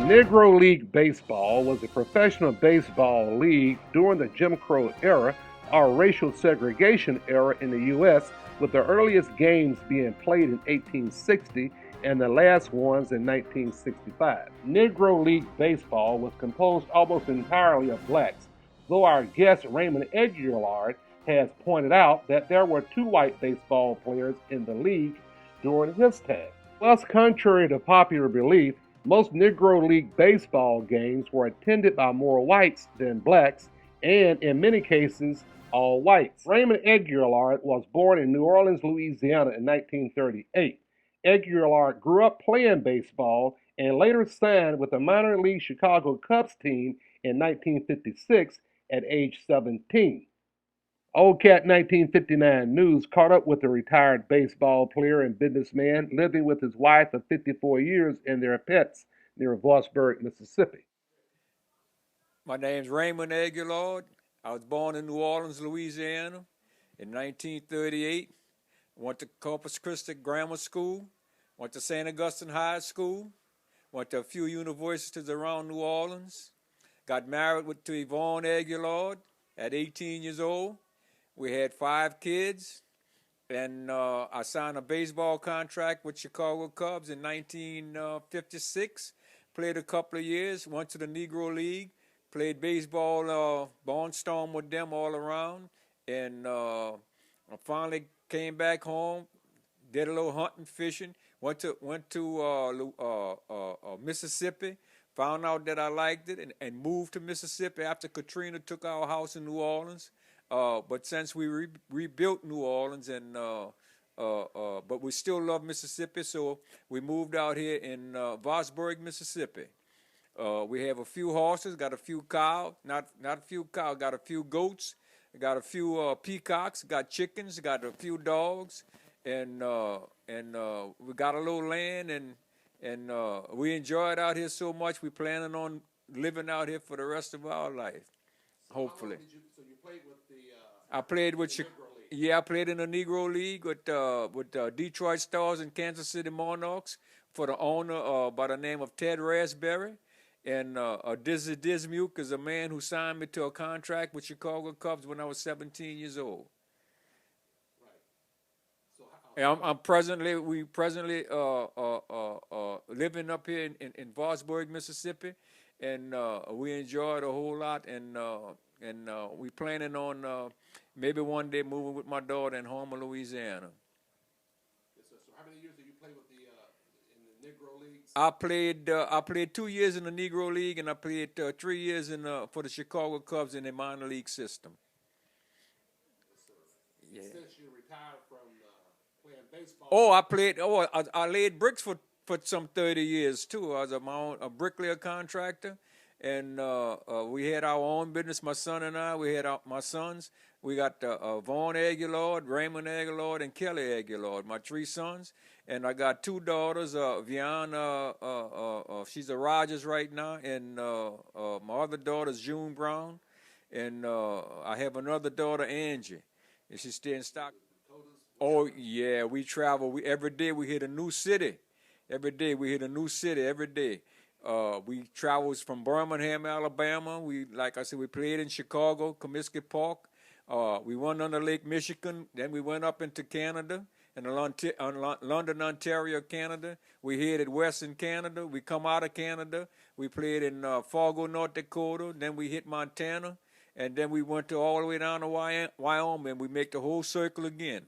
Negro League Baseball was a professional baseball league during the Jim Crow era, or Racial Segregation Era in the U.S., with the earliest games being played in 1860 and the last ones in 1965. Negro League Baseball was composed almost entirely of blacks, though our guest Raymond Aguillard has pointed out that there were two white baseball players in the league during his time. Thus, contrary to popular belief, most Negro League baseball games were attended by more whites than blacks, and in many cases, all whites. Raymond Aguillard was born in New Orleans, Louisiana in 1938. Aguillard grew up playing baseball and later signed with the minor league Chicago Cubs team in 1956 at age 17. Old Cat 1959 News caught up with the retired baseball player and businessman living with his wife of 54 years and their pets near Vossburg, Mississippi. My name's Raymond Aguillard. I was born in New Orleans, Louisiana in 1938. Went to Corpus Christi Grammar School. Went to St. Augustine High School. Went to a few universities around New Orleans. Got married to Yvonne Aguillard at 18 years old. We had 5 kids, and I signed a baseball contract with Chicago Cubs in 1956. Played a couple of years, went to the Negro League, played baseball, barnstorm with them all around, and I finally came back home, did a little hunting, fishing, went to Mississippi, found out that I liked it, and moved to Mississippi after Katrina took our house in New Orleans. But since we rebuilt New Orleans, but we still love Mississippi, so we moved out here in Vossburg, Mississippi. We have a few horses, got a few cows, not a few cows, got a few goats, got a few peacocks, got chickens, got a few dogs, and we got a little land, and we enjoy it out here so much. We planning on living out here for the rest of our life, hopefully. So you played with I played with I played in the Negro League with Detroit Stars and Kansas City Monarchs for the owner by the name of Ted Raspberry. And Dizzy Dismuke is a man who signed me to a contract with Chicago Cubs when I was 17 years old. Right. So I'm presently living up here in Vossburg, Mississippi, and we enjoy it a whole lot, and we planning on maybe one day moving with my daughter in Homer, Louisiana. Yes, sir. So how many years did you play with in the Negro Leagues? I played 2 years in the Negro League, and I played 3 years for the Chicago Cubs in the minor league system. Yes, sir. Yeah. Since you retired from playing baseball. Oh, I played. Oh, I laid bricks for some 30 years too. I was a bricklayer contractor. And we had our own business, my son and I. We had my sons. We got Vaughn Aguillard, Raymond Aguillard, and Kelly Aguillard, my 3 sons. And I got 2 daughters, Vian, she's a Rogers right now, and my other daughter's June Brown. And I have another daughter, Angie, and she's still in Stockton. Oh, yeah, we travel. Every day we hit a new city. Every day we hit a new city, every day. We traveled from Birmingham, Alabama. Like I said, we played in Chicago, Comiskey Park. We went under Lake Michigan. Then we went up into Canada, in London, Ontario, Canada. We headed west in Canada. We come out of Canada. We played in Fargo, North Dakota. Then we hit Montana. And then we went all the way down to Wyoming. We make the whole circle again.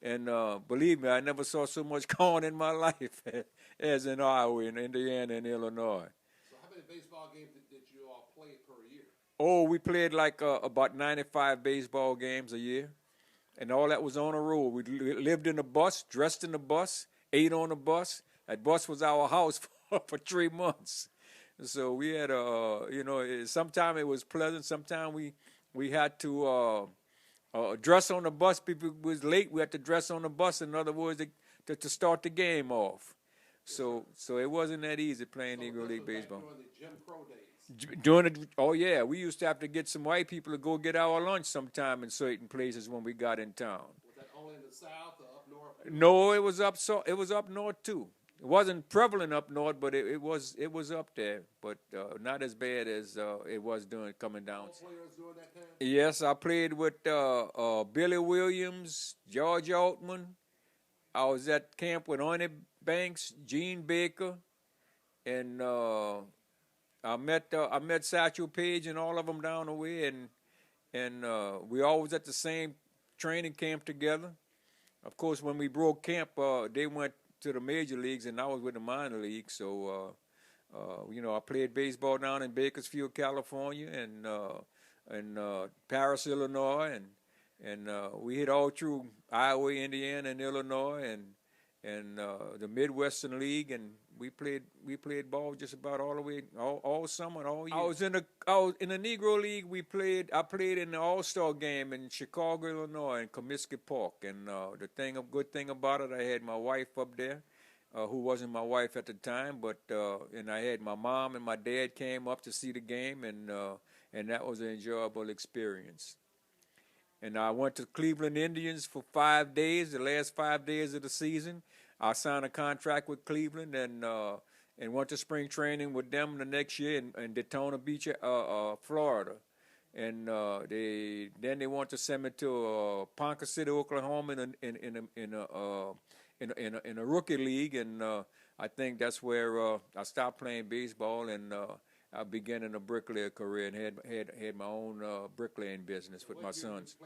And believe me, I never saw so much corn in my life as in Iowa, and Indiana, and Illinois. So how many baseball games did you all play per year? Oh, we played like about 95 baseball games a year. And all that was on the road. We lived in the bus, dressed in the bus, ate on the bus. That bus was our house for 3 months. So we had, sometimes it was pleasant. Sometimes we had to dress on the bus. People was late. We had to dress on the bus. In other words, to start the game off. So it wasn't that easy playing Negro League Baseball. During the Jim Crow days. Oh yeah, we used to have to get some white people to go get our lunch sometime in certain places when we got in town. Was that only in the South or up north? No, it was up north too. It wasn't prevalent up north, but it was up there, but not as bad as it was coming down. Players during that time? Yes, I played with Billy Williams, George Altman. I was at camp with Arnie Banks, Gene Baker, and I met Satchel Paige and all of them down the way, and we always at the same training camp together. Of course, when we broke camp, they went to the major leagues, and I was with the minor leagues. So, I played baseball down in Bakersfield, California, and Paris, Illinois, and we hit all through Iowa, Indiana, and Illinois, and the Midwestern League, and we played ball just about all the way, all summer, all year. I was in the Negro League. I played in the All-Star game in Chicago, Illinois, in Comiskey Park. And the good thing about it, I had my wife up there, who wasn't my wife at the time, but and I had my mom and my dad came up to see the game, and that was an enjoyable experience. And I went to Cleveland Indians for 5 days, the last 5 days of the season. I signed a contract with Cleveland and went to spring training with them the next year in Daytona Beach, Florida. And they want to send me to Ponca City, Oklahoma, in a rookie league, and I think that's where I stopped playing baseball, and I began in a bricklayer career and had my own bricklaying business with my sons.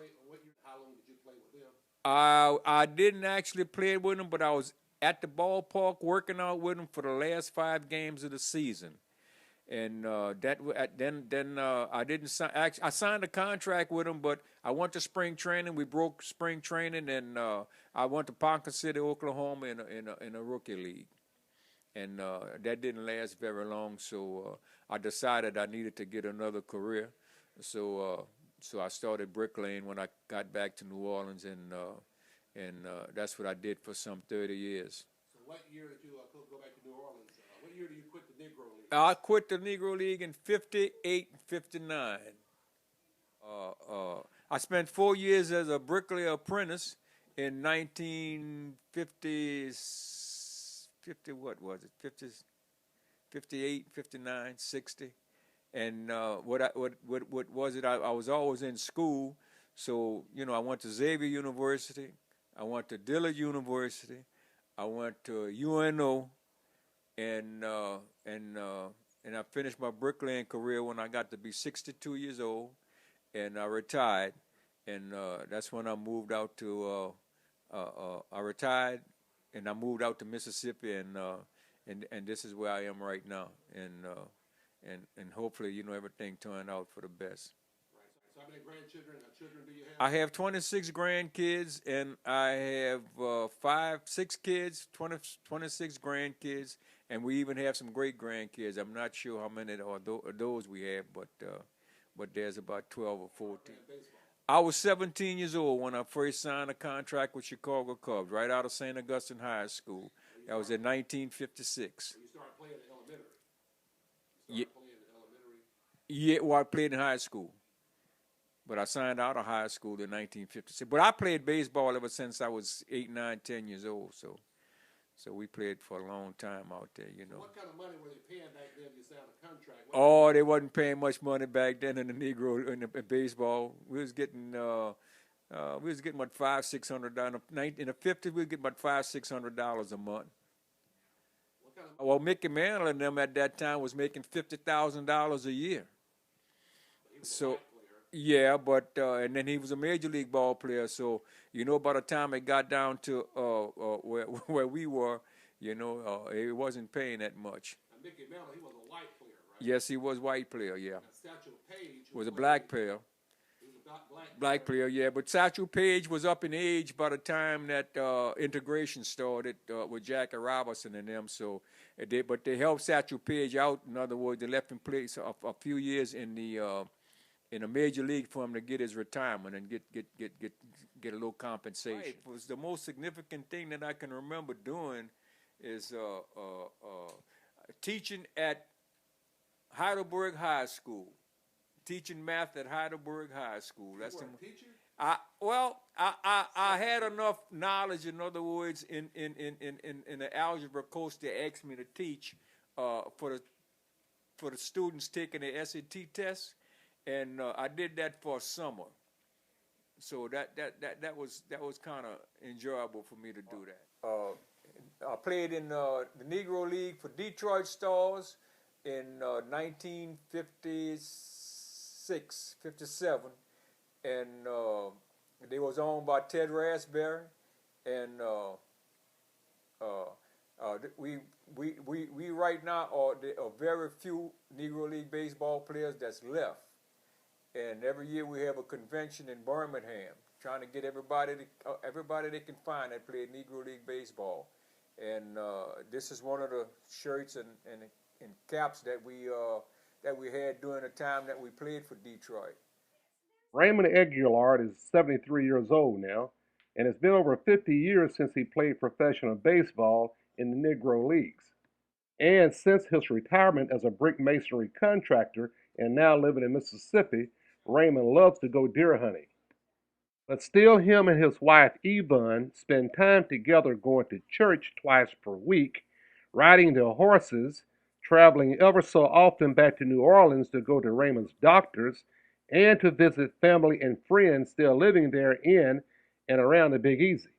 How long did you play with them? I didn't actually play with them, but I was at the ballpark working out with them for the last 5 games of the season. And then I didn't sign. I signed a contract with them, but I went to spring training. We broke spring training, and I went to Ponca City, Oklahoma, in a rookie league, and that didn't last very long. So I decided I needed to get another career. So I started bricklaying when I got back to New Orleans, and that's what I did for some 30 years. So what year did you go back to New Orleans? What year did you quit the Negro League? I quit the Negro League in 58 and 59. I spent 4 years as a bricklayer apprentice in 1950, what was it, 50, 58, 59, 60. And what was it? I was always in school. So, I went to Xavier University. I went to Dillard University. I went to UNO. And I finished my bricklaying career when I got to be 62 years old, and I retired, and that's when I moved out to. I retired, and I moved out to Mississippi, and this is where I am right now, and hopefully everything turned out for the best. So how many grandchildren or children do you have? I have 26 grandkids, and I have 6 kids, 26 grandkids, and we even have some great grandkids. I'm not sure how many of those we have, but there's about 12 or 14. I was 17 years old when I first signed a contract with Chicago Cubs, right out of St. Augustine High School. That was in 1956. You started playing in elementary? Yeah, well, I played in high school. But I signed out of high school in 1956. But I played baseball ever since I was 8, 9, 10 years old. So we played for a long time out there, So what kind of money were they paying back then? You signed a contract. They wasn't paying much money back then in the baseball. We was getting about $500-600 in the 50s. We was getting about $500-600 a month. Well, Mickey Mantle and them at that time was making $50,000 a year. So. Yeah, but and then he was a major league ball player. So by the time it got down to where we were, it wasn't paying that much. And Mickey Mantle, he was a white player, right? Yes, he was white player. Yeah. Satchel Paige was a black player. He was a black player. Yeah, but Satchel Paige was up in age by the time that integration started with Jackie Robinson and them. So but they helped Satchel Paige out. In other words, they left him play a few years in a major league for him to get his retirement and get a little compensation. Right. It was the most significant thing that I can remember doing is teaching at Heidelberg High School, teaching math at Heidelberg High School. You were a teacher? I had enough knowledge. In other words, in the algebra course, they asked me to teach for the students taking the SAT test, and I did that for a summer. So that was kind of enjoyable for me to do that. I played in the Negro League for Detroit Stars in 1956, 57, and they was owned by Ted Raspberry, and we right now are very few Negro League baseball players that's left. And every year we have a convention in Birmingham, trying to get everybody they can find that played Negro League baseball. And this is one of the shirts and caps that we had during the time that we played for Detroit. Raymond Aguillard is 73 years old now, and it's been over 50 years since he played professional baseball in the Negro Leagues. And since his retirement as a brick masonry contractor and now living in Mississippi, Raymond loves to go deer hunting. But still, him and his wife Yvonne spend time together going to church twice per week, riding their horses, traveling ever so often back to New Orleans to go to Raymond's doctors, and to visit family and friends still living there in and around the Big Easy.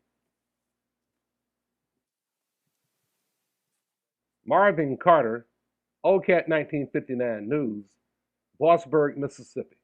Marvin Carter, OCAT 1959 News, Vossburg, Mississippi.